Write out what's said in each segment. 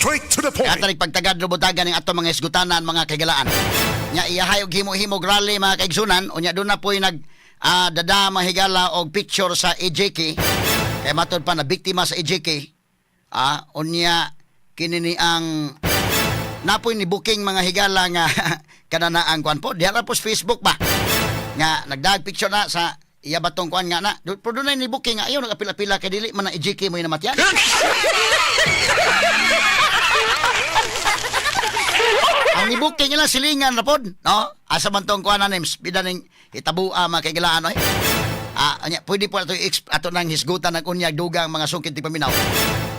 Straight to the point. Katanig pagtagad lubutagan ng ato mga isgutanan, mga kagalaan. Nya iyahayog himo-himog rally mga kaigsunan, unya doon na po'y dada mahigala og picture sa EJK. Kaya matod pa na biktima sa EJK. Unya kinini ang napoy ni booking mga higala nga kanana ang kuan po. Diara po sa Facebook ba? Nga nagdag picture na sa iya batong kuan nga na. Pero doon na ni booking nga ayaw nagapila-pila kay dili man na EJK mo namatyan. Ang nibuking nila silingan na pod, no? Asa man tong kuan names, bidaning itabua mga kaigalaan oy. Anya pwede po ato nang hisgutan ng unyag dugang mga sungkit ti paminaw.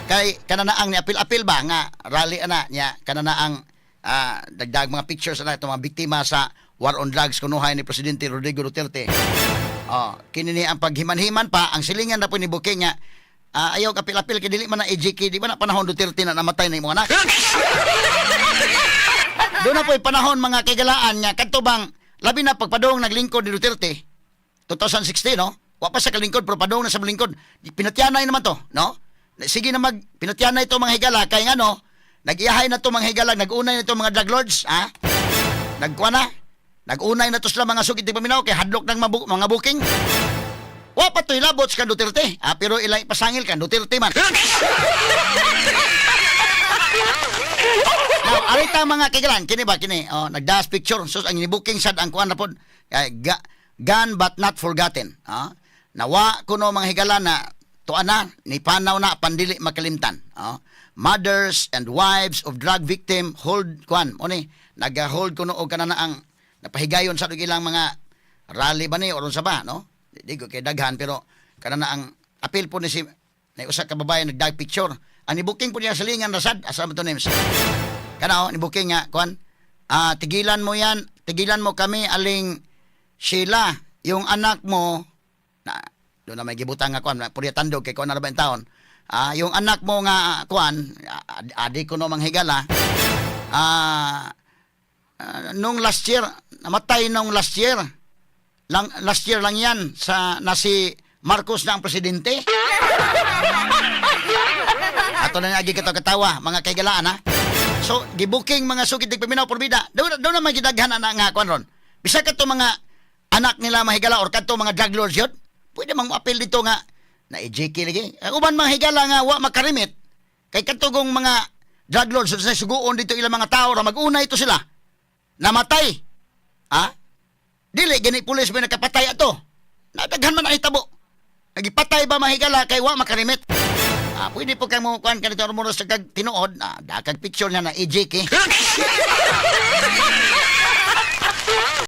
Kay kanana ang ni apil-apil ba nga rally ana nya kanana ang dagdag mga pictures na itong mga biktima sa war on drugs kunuhay ni Presidente Rodrigo Duterte. Kinini ang paghiman-himan pa ang silingan na po ni booking nga ayaw kapil-apil kay dili man na EJK, di ba na panahon Duterte na namatay na imong anak. Doon na po'y panahon mga kagalaan nga katubang labi na pagpadong naglingkod ni Duterte 2016, no? Wa pa sa kalingkod pero padong na sa lingkod. Pinatyanay naman to, no? Sige na pinatyanay to mga higala kay nga no, nag-iyahay na to mga higala, nag-unay na to mga drug lords, nagkuha na. Nag-unay na to sila mga sugid ti paminaw kay hadlok ng mga booking. Wa pa to'y labots kan Duterte, pero ilay pasangil kan Duterte man. Now, arita mga kigalan, kini ba kini? Nagdas picture. So ang booking sad ang kuan na pod. Gone but not forgotten. Nawa kuno mga higalan na tuana ni panaw na pandili makalimtan. Mothers and wives of drug victim hold kuan. Oni nag-hold kuno og kanana ang napahigayon sa ilang mga rally ba ni oron sa ba, no? Di ko kay daghan pero kanana ang apil po ni si na usa ka babae nagdag picture. Ang booking po niya sa lingan rasad asa mo to names. Kana ni booking nga kuan. Tigilan mo yan, tigilan mo kami aling Sheila, yung anak mo na do na may gibutang nga kuan, puri tandog kay kuan na ba in taon. Yung anak mo nga kuan, adi ko no manghigala. Nung last year, namatay nung last year. Last year lang yan na si Marcos na ang presidente. Ato na lagi katawa mga kaigalaan ha. So, gibuking mga sugid ng paminaw porbida. Daw na may gidaghan na nga kuan ron. Bisa ka to mga anak nila mahigala or kadto mga drug lords yun, pwede mang apel dito nga na EJK lagi. Uban mga higala nga wa makarimit. Kay katugong mga drug lords sa suguon dito ilang mga tao ra mag-una ito sila. Namatay. Dili gani pulis may nakapatay ato. Nadaghan man ang hitabo. Nagipatay ba mahigala kay wa makarimit? Pwede po kayo mo kuhan ka dito mo sa tinuod. Dakag picture niya na EJK.